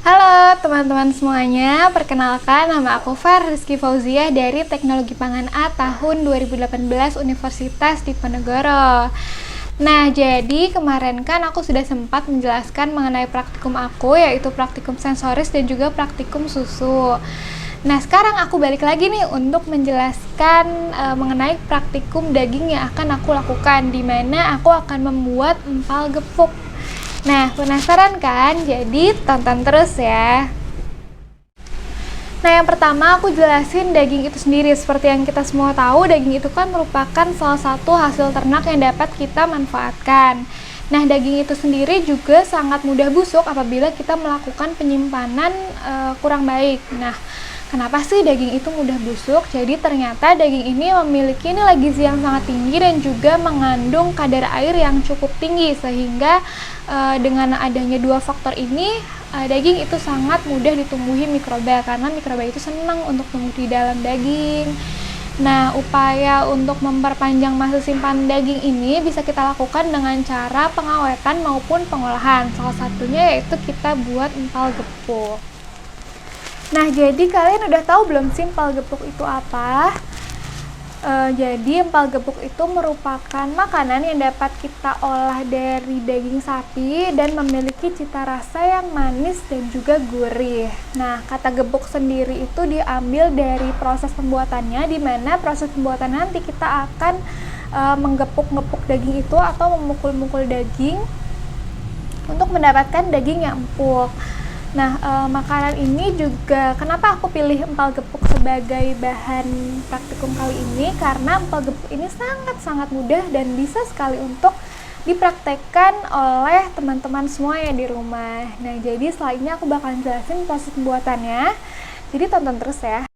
Halo teman-teman semuanya, perkenalkan nama aku Far Rizky Fauziah dari Teknologi Pangan A tahun 2018 Universitas Diponegoro. Nah, jadi kemarin kan aku sudah sempat menjelaskan mengenai praktikum aku, yaitu praktikum sensoris dan juga praktikum susu. Nah, sekarang aku balik lagi nih untuk menjelaskan mengenai praktikum daging yang akan aku lakukan, di mana aku akan membuat empal gepuk. Nah, penasaran kan? Jadi tonton terus ya. Nah, yang pertama aku jelasin daging itu sendiri. Seperti yang kita semua tahu, daging itu kan merupakan salah satu hasil ternak yang dapat kita manfaatkan. Nah, daging itu sendiri juga sangat mudah busuk apabila kita melakukan penyimpanan kurang baik. Nah, kenapa sih daging itu mudah busuk? Jadi ternyata daging ini memiliki nilai gizi yang sangat tinggi dan juga mengandung kadar air yang cukup tinggi, sehingga dengan adanya dua faktor ini daging itu sangat mudah ditumbuhi mikroba, karena mikroba itu senang untuk tumbuh di dalam daging. Nah, upaya untuk memperpanjang masa simpan daging ini bisa kita lakukan dengan cara pengawetan maupun pengolahan. Salah satunya yaitu kita buat empal gepuk. Nah, jadi kalian udah tahu belum sih empal gepuk itu apa? Jadi empal gepuk itu merupakan makanan yang dapat kita olah dari daging sapi dan memiliki cita rasa yang manis dan juga gurih. Nah, kata gepuk sendiri itu diambil dari proses pembuatannya, di mana proses pembuatan nanti kita akan menggepuk-gepuk daging itu atau memukul-mukul daging untuk mendapatkan daging yang empuk. Nah, makanan ini juga kenapa aku pilih empal gepuk sebagai bahan praktikum kali ini, karena empal gepuk ini sangat-sangat mudah dan bisa sekali untuk dipraktekkan oleh teman-teman semua yang di rumah. Nah, jadi setelah ini aku bakalan jelasin proses pembuatannya. Jadi tonton terus ya.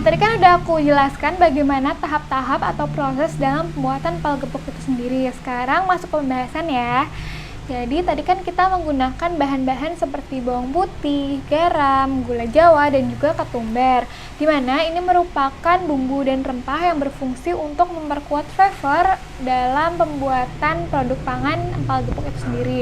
tadi kan udah aku jelaskan bagaimana tahap-tahap atau proses dalam pembuatan empal gepuk itu sendiri. Sekarang masuk ke pembahasan ya. Jadi tadi kan kita menggunakan bahan-bahan seperti bawang putih, garam, gula jawa, dan juga ketumbar. Dimana ini merupakan bumbu dan rempah yang berfungsi untuk memperkuat flavor dalam pembuatan produk pangan empal gepuk itu sendiri.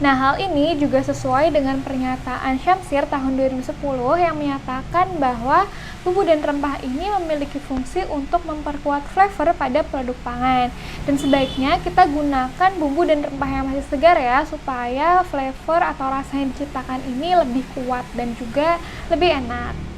Nah, hal ini juga sesuai dengan pernyataan Syamsir tahun 2010 yang menyatakan bahwa bumbu dan rempah ini memiliki fungsi untuk memperkuat flavor pada produk pangan. Dan sebaiknya kita gunakan bumbu dan rempah yang masih segar ya, supaya flavor atau rasa yang diciptakan ini lebih kuat dan juga lebih enak.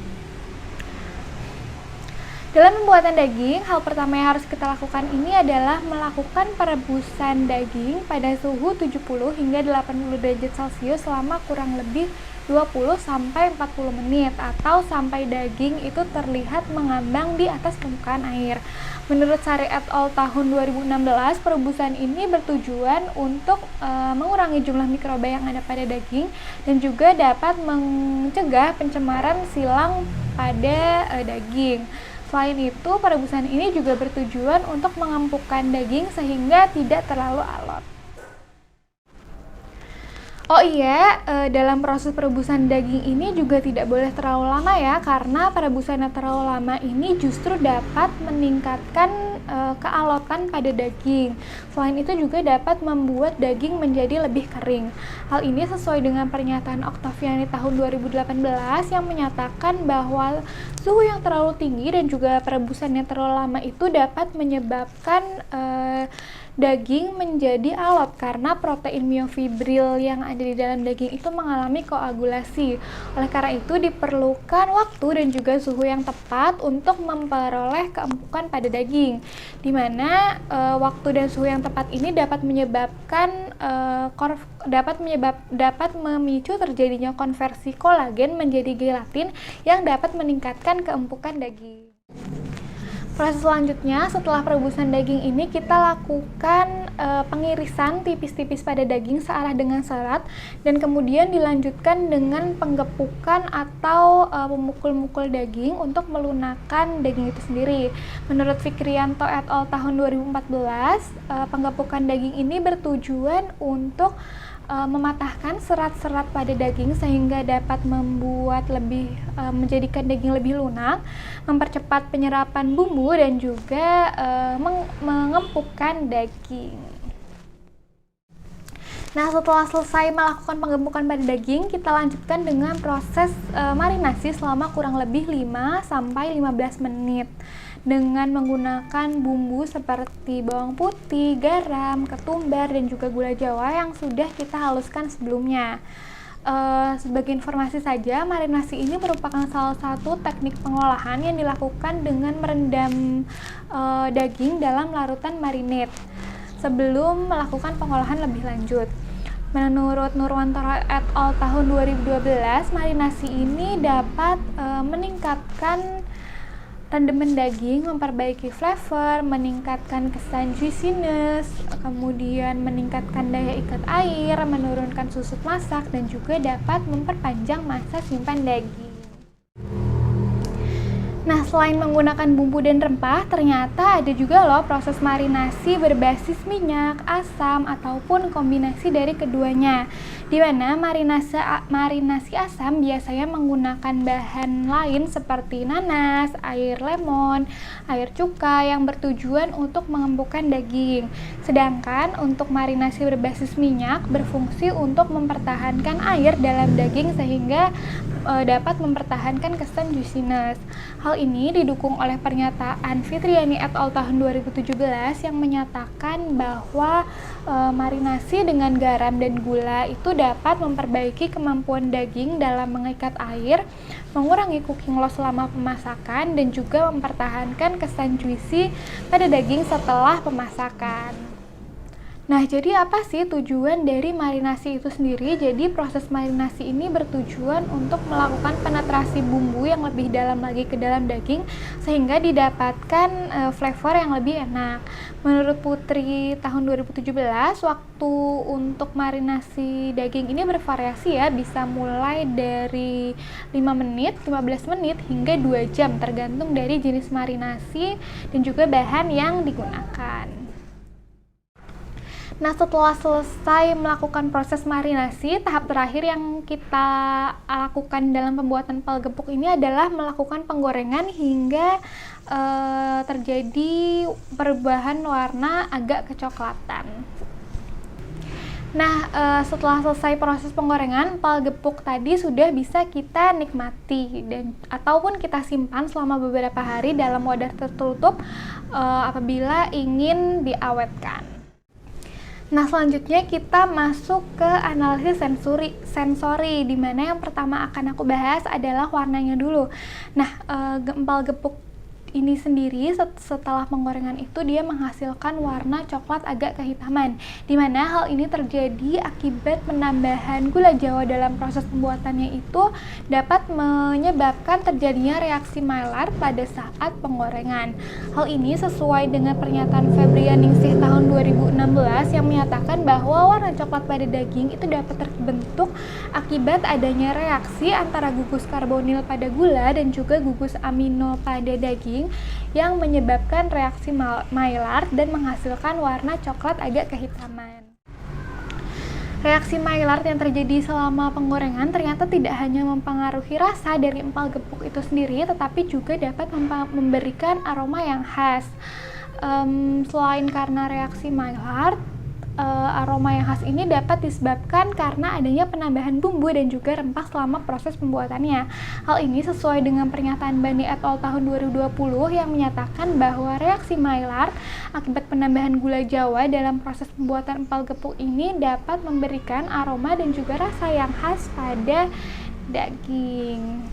Dalam pembuatan daging, hal pertama yang harus kita lakukan ini adalah melakukan perebusan daging pada suhu 70 hingga 80 derajat Celcius selama kurang lebih 20-40 menit atau sampai daging itu terlihat mengambang di atas permukaan air. Menurut Sari et al. Tahun 2016, perebusan ini bertujuan untuk mengurangi jumlah mikroba yang ada pada daging dan juga dapat mencegah pencemaran silang pada daging. Selain itu, perebusan ini juga bertujuan untuk mengempukkan daging sehingga tidak terlalu alot. Oh iya, dalam proses perebusan daging ini juga tidak boleh terlalu lama ya, karena perebusan yang terlalu lama ini justru dapat meningkatkan kealotan pada daging. Selain itu juga dapat membuat daging menjadi lebih kering. Hal ini sesuai dengan pernyataan Octaviani tahun 2018 yang menyatakan bahwa suhu yang terlalu tinggi dan juga perebusan yang terlalu lama itu dapat menyebabkan daging menjadi alot karena protein myofibril yang ada di dalam daging itu mengalami koagulasi. Oleh karena itu diperlukan waktu dan juga suhu yang tepat untuk memperoleh keempukan pada daging, di mana waktu dan suhu yang tepat ini dapat menyebabkan dapat memicu terjadinya konversi kolagen menjadi gelatin yang dapat meningkatkan keempukan daging. Proses selanjutnya, setelah perebusan daging ini kita lakukan pengirisan tipis-tipis pada daging searah dengan serat dan kemudian dilanjutkan dengan penggepukan atau memukul-mukul daging untuk melunakkan daging itu sendiri. Menurut Fikrianto et al. Tahun 2014, penggepukan daging ini bertujuan untuk mematahkan serat-serat pada daging sehingga dapat menjadikan daging lebih lunak, mempercepat penyerapan bumbu dan juga mengempukkan daging. Nah, setelah selesai melakukan penggempukan pada daging, kita lanjutkan dengan proses marinasi selama kurang lebih 5-15 menit dengan menggunakan bumbu seperti bawang putih, garam, ketumbar, dan juga gula jawa yang sudah kita haluskan sebelumnya. Sebagai informasi saja, marinasi ini merupakan salah satu teknik pengolahan yang dilakukan dengan merendam daging dalam larutan marinade sebelum melakukan pengolahan lebih lanjut. Menurut Nurwantoro et al. Tahun 2012, marinasi ini dapat meningkatkan rendemen daging, memperbaiki flavor, meningkatkan kesan juiciness, kemudian meningkatkan daya ikat air, menurunkan susut masak, dan juga dapat memperpanjang masa simpan daging. Nah, selain menggunakan bumbu dan rempah, ternyata ada juga loh proses marinasi berbasis minyak, asam, ataupun kombinasi dari keduanya. Di mana marinasi asam biasanya menggunakan bahan lain seperti nanas, air lemon, air cuka yang bertujuan untuk mengempukkan daging. Sedangkan untuk marinasi berbasis minyak berfungsi untuk mempertahankan air dalam daging sehingga dapat mempertahankan kesan juiciness. Hal ini didukung oleh pernyataan Fitriani et al. Tahun 2017 yang menyatakan bahwa marinasi dengan garam dan gula itu dapat memperbaiki kemampuan daging dalam mengikat air, mengurangi cooking loss selama pemasakan, dan juga mempertahankan kesan juicy pada daging setelah pemasakan. Nah, jadi apa sih tujuan dari marinasi itu sendiri? Jadi proses marinasi ini bertujuan untuk melakukan penetrasi bumbu yang lebih dalam lagi ke dalam daging sehingga didapatkan flavor yang lebih enak. Menurut Putri tahun 2017, waktu untuk marinasi daging ini bervariasi ya, bisa mulai dari 5 menit, 15 menit hingga 2 jam tergantung dari jenis marinasi dan juga bahan yang digunakan. Nah, setelah selesai melakukan proses marinasi, tahap terakhir yang kita lakukan dalam pembuatan empal gepuk ini adalah melakukan penggorengan hingga terjadi perubahan warna agak kecoklatan. Nah, setelah selesai proses penggorengan, empal gepuk tadi sudah bisa kita nikmati ataupun kita simpan selama beberapa hari dalam wadah tertutup apabila ingin diawetkan. Nah, selanjutnya kita masuk ke analisis sensori di mana yang pertama akan aku bahas adalah warnanya dulu. Nah, empal gepuk ini sendiri setelah penggorengan itu dia menghasilkan warna coklat agak kehitaman, di mana hal ini terjadi akibat penambahan gula Jawa dalam proses pembuatannya itu dapat menyebabkan terjadinya reaksi Maillard pada saat penggorengan. Hal ini sesuai dengan pernyataan Febrianingsih tahun 2016 yang menyatakan bahwa warna coklat pada daging itu dapat terbentuk akibat adanya reaksi antara gugus karbonil pada gula dan juga gugus amino pada daging yang menyebabkan reaksi Maillard dan menghasilkan warna coklat agak kehitaman. Reaksi Maillard yang terjadi selama penggorengan ternyata tidak hanya mempengaruhi rasa dari empal gepuk itu sendiri, tetapi juga dapat memberikan aroma yang khas. Selain karena reaksi Maillard, aroma yang khas ini dapat disebabkan karena adanya penambahan bumbu dan juga rempah selama proses pembuatannya. Hal ini sesuai dengan pernyataan Bani et al. Tahun 2020 yang menyatakan bahwa reaksi Maillard akibat penambahan gula Jawa dalam proses pembuatan empal gepuk ini dapat memberikan aroma dan juga rasa yang khas pada daging.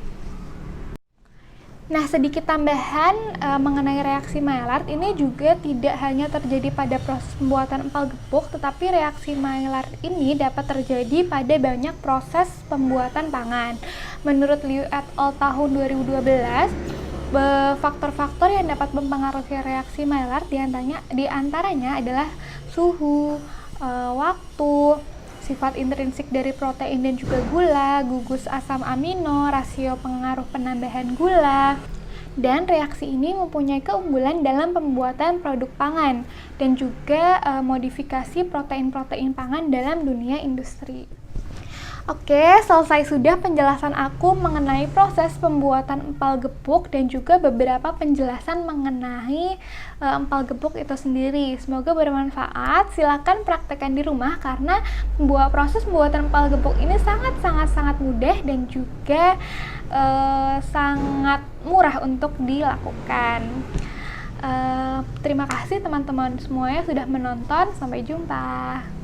Nah, sedikit tambahan mengenai reaksi Maillard ini juga tidak hanya terjadi pada proses pembuatan empal gepuk, tetapi reaksi Maillard ini dapat terjadi pada banyak proses pembuatan pangan. Menurut Liu et al. Tahun 2012, faktor-faktor yang dapat mempengaruhi reaksi Maillard diantaranya adalah suhu, waktu, sifat intrinsik dari protein dan juga gula, gugus asam amino, rasio pengaruh penambahan gula, dan reaksi ini mempunyai keunggulan dalam pembuatan produk pangan dan juga modifikasi protein-protein pangan dalam dunia industri. Oke, selesai sudah penjelasan aku mengenai proses pembuatan empal gepuk dan juga beberapa penjelasan mengenai empal gepuk itu sendiri. Semoga bermanfaat. Silakan praktekkan di rumah karena proses pembuatan empal gepuk ini sangat mudah dan juga sangat murah untuk dilakukan. Terima kasih teman-teman semuanya sudah menonton. Sampai jumpa.